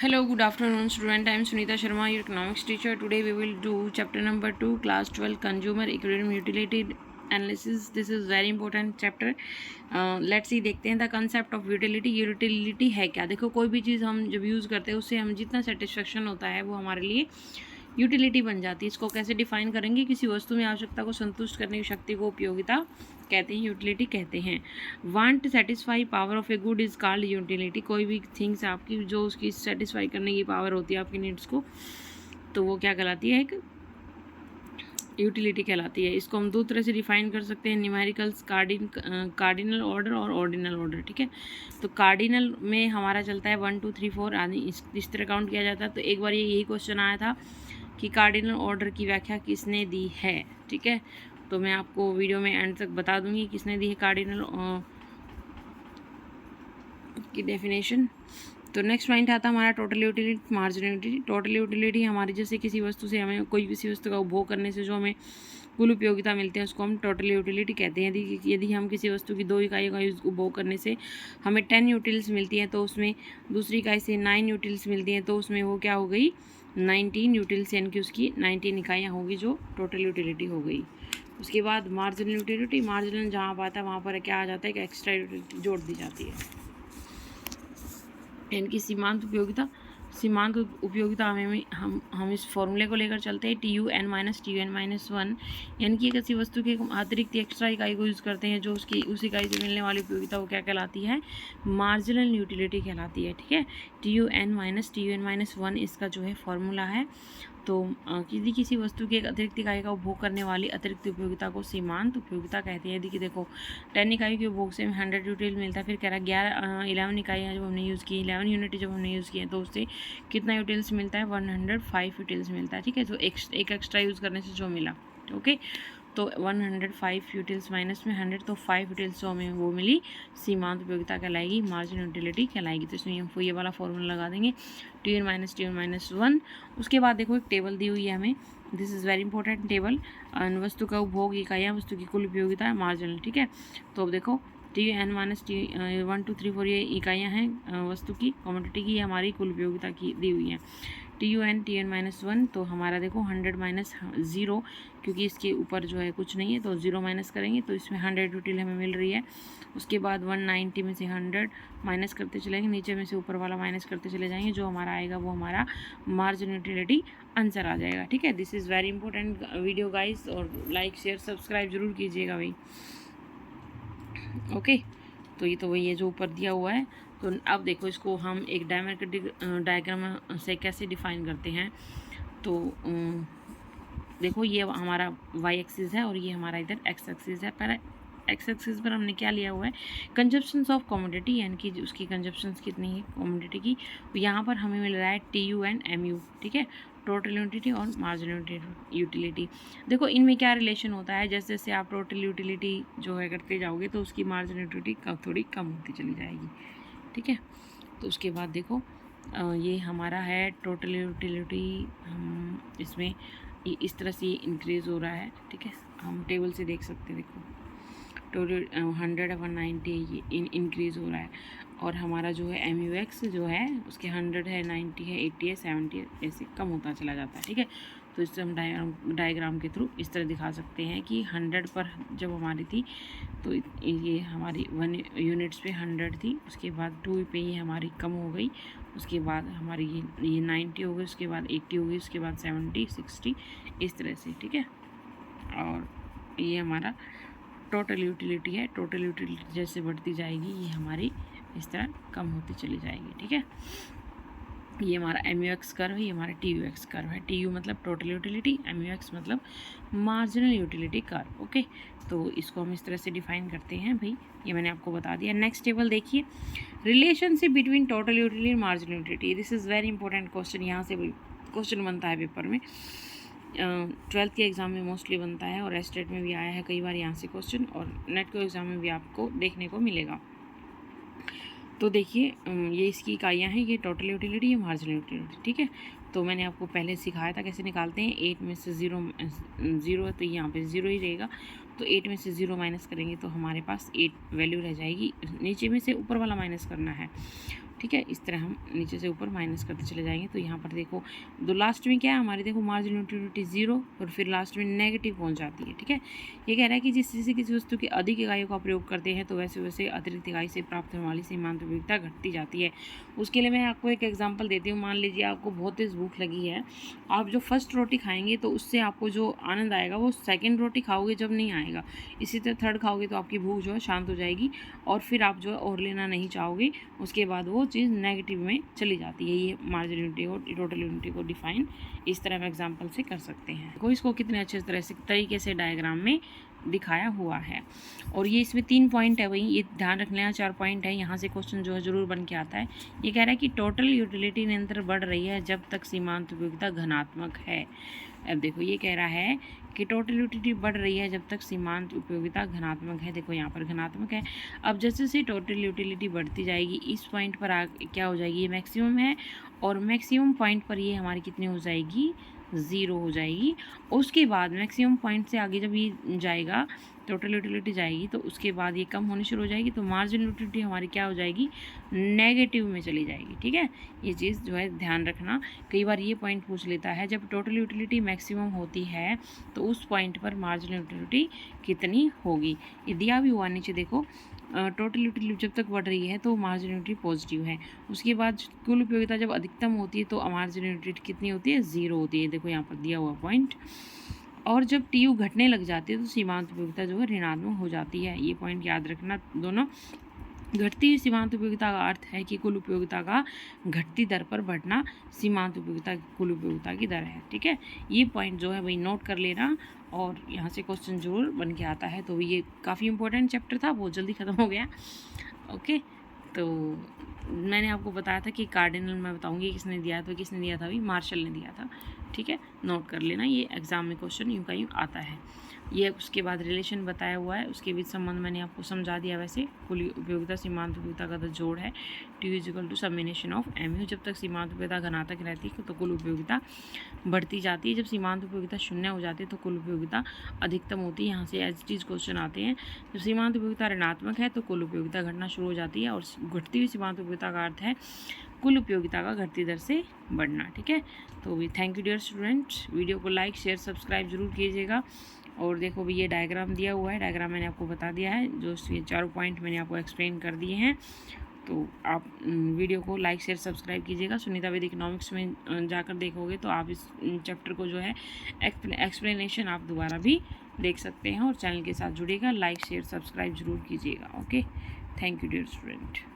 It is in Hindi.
Hello, good afternoon, student. I am Sunita Sharma, your economics teacher. Today we will do chapter number 2, class 12, consumer equilibrium utility analysis. This is very important chapter. Let's see, देखते हैं the concept of utility. Utility है क्या? देखो, कोई भी चीज़ हम जब यूज़ करते हैं उससे हम जितना सेटिस्फेक्शन होता है वो हमारे लिए यूटिलिटी बन जाती है. इसको कैसे डिफाइन करेंगे? किसी वस्तु में आवश्यकता को संतुष्ट करने की शक्ति को उपयोगिता कहते हैं, यूटिलिटी कहते हैं. Want satisfy power of a good is called utility. कोई भी थिंग्स आपकी जो उसकी सेटिस्फाई करने की पावर होती है आपकी नीड्स को, तो वो क्या कहलाती है? एक यूटिलिटी कहलाती है. इसको हम दो तरह से डिफाइन कर सकते हैं, न्यूमेरिकल्स, कार्डिनल ऑर्डर और ऑर्डिनल ऑर्डर. ठीक है, तो कार्डिनल में हमारा चलता है 1 2 3 4 आदि इस तरह काउंट किया जाता है. तो एक बार यही क्वेश्चन आया था कि कार्डिनल ऑर्डर की व्याख्या किसने दी है. ठीक है, तो मैं आपको वीडियो में एंड तक बता दूंगी किसने दी है कार्डिनल की डेफिनेशन. तो नेक्स्ट पॉइंट आता है हमारा total utility, marginal utility. Total utility हमारी जैसे किसी वस्तु से हमें कोई किसी वस्तु का उपभोग करने से जो हमें कुल उपयोगिता मिलते हैं उसको हम टोटल यूटिलिटी कहते हैं. यदि हम किसी वस्तु की 2 इकाइयों का उपभोग करने से हमें 10 यूटिल्स मिलती हैं तो उसमें दूसरी इकाई से 9 यूटिल्स मिलती हैं तो उसमें वो क्या हो गई? 19 यूटिल्स, यानी कि उसकी 19 इकाइयाँ होगी जो टोटल यूटिलिटी हो गई. उसके बाद मार्जिनल यूटिलिटी. मार्जिनल जहाँ पर आता है वहाँ पर क्या आ जाता है कि एक्स्ट्रा यूटिलिटी जोड़ दी जाती है, यानी सीमांत उपयोगिता. सीमांत उपयोगिता हमें हम इस फॉर्मूले को लेकर चलते हैं TUN-1, यानी कि किसी वस्तु के अतिरिक्त एक्स्ट्रा इकाई को यूज़ करते हैं जो उसकी उस इकाई से मिलने वाली उपयोगिता वो क्या कहलाती है? मार्जिनल यूटिलिटी कहलाती है. ठीक है, TUN-1 इसका जो है फॉर्मूला है. तो किसी वस्तु की एक अतिरिक्त इकाई का उपभोग करने वाली अतिरिक्त उपयोगिता को सीमांत उपयोगिता कहते हैं. यदि कि देखो 10 इकाई के उपभोग से 100 यूटिल मिलता है, फिर कह रहा है 11 इकाइयाँ जब हमने यूज़ की, 11 यूनिट जब हमने यूज़ किए तो उससे कितना यूटिल्स मिलता है? 105 यूटिल्स मिलता है. ठीक है, तो एक एक्स्ट्रा यूज़ करने से जो मिला. ओके, तो 105 यूटिल्स माइनस में 100, तो 5 यूटिल्स जो हमें वो मिली सीमांत उपयोगिता कहलाएगी, मार्जिनल यूटिलिटी कहलाएगी. तो इसमें हम ये वाला फॉर्मूला लगा देंगे TUN-1. उसके बाद देखो एक टेबल दी हुई है हमें. This is very important table. वस्तु का उपभोग इकाइयाँ, वस्तु की कुल उपयोगिता, मार्जिनल. ठीक है, तो अब देखो TUN-1 2 3 4 ये इकाइयाँ हैं वस्तु की, कमोडिटी की, हमारी कुल उपयोगिता की दी हुई हैं. TUN-1 तो हमारा देखो 100 माइनस 0, क्योंकि इसके ऊपर जो है कुछ नहीं है तो 0 माइनस करेंगे तो इसमें 100 यूटिल हमें मिल रही है. उसके बाद 190 में से 100 माइनस करते चलेंगे, नीचे में से ऊपर वाला माइनस करते चले जाएंगे, जो हमारा आएगा वो हमारा मार्जिनल यूटिलिटी आंसर आ जाएगा. ठीक है, this is very important video guys, और लाइक शेयर सब्सक्राइब जरूर कीजिएगा भाई. ओके, तो ये तो वही है जो ऊपर दिया हुआ है. तो अब देखो इसको हम एक डायग्राम से कैसे डिफाइन करते हैं. तो देखो ये हमारा y एक्सिस है और ये हमारा इधर x एक्सिस है. पर x एक्सिस पर हमने क्या लिया हुआ है? कंजप्शंस ऑफ कमोडिटी, यानी कि उसकी कंजप्शंस कितनी है कमोडिटी की. यहाँ पर हमें मिल रहा है TUN-MU. ठीक है, टोटल यूटिलिटी और मार्जिनल यूटिलिटी. देखो इनमें क्या रिलेशन होता है, जैसे जैसे आप टोटल यूटिलिटी जो है करते जाओगे तो उसकी मार्जिनल यूटिलिटी थोड़ी कम होती चली जाएगी. ठीक है, तो उसके बाद देखो ये हमारा है टोटल यूटिलिटी. हम इसमें इस तरह से इंक्रीज़ हो रहा है. ठीक है, हम टेबल से देख सकते हैं. देखो टोटल 100 190 ये इंक्रीज़ हो रहा है, और हमारा जो है MUX जो है उसके 100 है, 90 है, 80 है, 70 है, ऐसे कम होता चला जाता है. ठीक है, तो इससे हम डायग्राम के थ्रू इस तरह दिखा सकते हैं कि 100 पर जब हमारी थी तो ये हमारी 1 यूनिट्स पे 100 थी, उसके बाद 2 पे ये हमारी कम हो गई, उसके बाद हमारी ये 90 हो गई, उसके बाद 80 हो गई, उसके बाद 70 60 इस तरह से. ठीक है, और ये हमारा टोटल यूटिलिटी है. टोटल यूटिलिटी जैसे बढ़ती जाएगी ये हमारी इस तरह कम होती चली जाएगी. ठीक है, ये हमारा MUX कर्व है, ये हमारा TUX कर्व है. TU मतलब टोटल यूटिलिटी, MUX मतलब मार्जिनल यूटिलिटी कर्व. ओके, तो इसको हम इस तरह से डिफाइन करते हैं भाई, ये मैंने आपको बता दिया. नेक्स्ट टेबल देखिए, रिलेशनशिप बिटवीन टोटल यूटिलिटी और marginal utility. This is very important question. यहाँ से क्वेश्चन बनता है पेपर में, 12th के एग्ज़ाम में मोस्टली बनता है, और एस्टेट में भी आया है कई बार यहाँ से क्वेश्चन, और नेट के एग्ज़ाम में भी आपको देखने को मिलेगा. तो देखिए ये इसकी इकाइयाँ हैं, ये टोटल यूटिलिटी, ये मार्जिनल यूटिलिटी. ठीक है, तो मैंने आपको पहले सिखाया था कैसे निकालते हैं. 8 में से 0 है तो यहाँ पे 0 ही रहेगा, तो 8 में से 0 माइनस करेंगे तो हमारे पास 8 वैल्यू रह जाएगी. नीचे में से ऊपर वाला माइनस करना है, ठीक है। इस तरह हम नीचे से ऊपर माइनस करते चले जाएंगे। तो यहाँ पर देखो दो लास्ट में क्या है हमारी, देखो मार्जिनल यूटिलिटी 0 और फिर लास्ट में नेगेटिव पहुँच जाती है। ठीक है, ये कह रहा है कि जिस से किसी वस्तु की अधिक इकाइयों का प्रयोग करते हैं तो वैसे वैसे अतिरिक्त इकाई से प्राप्त होने वाली सीमांत उपयोगिता घटती जाती है। उसके लिए मैं आपको एक एग्जाम्पल देती हूँ। मान लीजिए आपको बहुत तेज़ भूख लगी है, आप जो फर्स्ट रोटी खाएंगे तो उससे आपको जो आनंद आएगा वो सेकेंड रोटी खाओगे जब नहीं आएगा। इसी तरह थर्ड खाओगे तो आपकी भूख जो है शांत हो जाएगी और फिर आप जो है और लेना नहीं चाहोगे। उसके बाद वो चीज़ नेगेटिव में चली जाती है। ये मार्जिनल यूनिटी और टोटल यूनिटी को डिफाइन इस तरह हम एग्जाम्पल से कर सकते हैं। देखो इसको कितने अच्छे तरह से तरीके से डायग्राम में दिखाया हुआ है। और ये इसमें 3 पॉइंट है, वही ये ध्यान रखना है। 4 पॉइंट है, यहाँ से क्वेश्चन जो है जरूर बन के आता है। ये कह रहा है कि टोटल यूटिलिटी निरंतर बढ़ रही है जब तक सीमांत उपयोगिता धनात्मक है। अब देखो ये कह रहा है कि टोटल यूटिलिटी बढ़ रही है जब तक सीमांत उपयोगिता धनात्मक है। देखो यहाँ पर धनात्मक है। अब जैसे जैसे टोटल यूटिलिटी बढ़ती जाएगी इस पॉइंट पर क्या हो जाएगी, ये मैक्सिमम है और मैक्सिमम पॉइंट पर ये हमारी कितनी हो जाएगी, 0 हो जाएगी। उसके बाद मैक्सिमम पॉइंट से आगे जब ये जाएगा टोटल यूटिलिटी जाएगी तो उसके बाद ये कम होनी शुरू हो जाएगी। तो मार्जिनल यूटिलिटी हमारी क्या हो जाएगी, नेगेटिव में चली जाएगी। ठीक है, ये चीज़ जो है ध्यान रखना। कई बार ये पॉइंट पूछ लेता है जब टोटल यूटिलिटी मैक्सिमम होती है तो उस पॉइंट पर मार्जिनल यूटिलिटी कितनी होगी। ये दिया भी हुआ नीचे देखो, टोटल यूटिलिटी जब तक बढ़ रही है तो मार्जिनल यूटिलिटी पॉजिटिव है। उसके बाद कुल उपयोगिता जब अधिकतम होती है तो मार्जिनल यूटिलिटी कितनी होती है, 0 होती है। देखो यहाँ पर दिया हुआ पॉइंट। और जब टीयू घटने लग जाती है तो सीमांत उपयोगिता जो है ऋणात्मक हो जाती है। ये पॉइंट याद रखना दोनों। घटती हुई सीमांत उपयोगिता का अर्थ है कि कुल उपयोगिता का घटती दर पर बढ़ना सीमांत उपयोगिता कुल उपयोगिता की दर है। ठीक है, ये पॉइंट जो है वही नोट कर लेना और यहाँ से क्वेश्चन जरूर बन के आता है। तो ये काफ़ी इंपॉर्टेंट चैप्टर था, बहुत जल्दी ख़त्म हो गया। ओके, तो मैंने आपको बताया था कि कार्डिनल मैं बताऊंगी किसने दिया था, किसने दिया था अभी, मार्शल ने दिया था। ठीक है, नोट कर लेना, ये एग्जाम में क्वेश्चन यूँ का यूँ आता है। ये उसके बाद रिलेशन बताया हुआ है, उसके बीच संबंध मैंने आपको समझा दिया। वैसे कुल उपयोगिता सीमांत उपयोगिता का जोड़ है T is equal to summation of M U. जब तक सीमांत उपयोगिता घनात्मक रहती है तो कुल उपयोगिता बढ़ती जाती है। जब सीमांत उपयोगिता शून्य हो जाती है तो कुल उपयोगिता अधिकतम होती है। यहाँ से एज चीज़ क्वेश्चन आते हैं। जब सीमांत उपयोगिता ऋणात्मक है तो कुल उपयोगिता घटना शुरू हो जाती है और घटती हुई सीमांत उपयोगिता का अर्थ है कुल उपयोगिता का घटती दर से बढ़ना। ठीक है, तो thank you dear students. Video को लाइक शेयर सब्सक्राइब जरूर कीजिएगा। और देखो भी ये डायग्राम दिया हुआ है, डायग्राम मैंने आपको बता दिया है, जो ये 4 पॉइंट मैंने आपको एक्सप्लेन कर दिए हैं। तो आप वीडियो को लाइक शेयर सब्सक्राइब कीजिएगा। सुनीता वैदिक इकोनॉमिक्स में जाकर देखोगे तो आप इस चैप्टर को जो है एक्सप्लेनेशन आप दोबारा भी देख सकते हैं। और चैनल के साथ जुड़िएगा, लाइक शेयर सब्सक्राइब जरूर कीजिएगा। Okay, thank you dear student.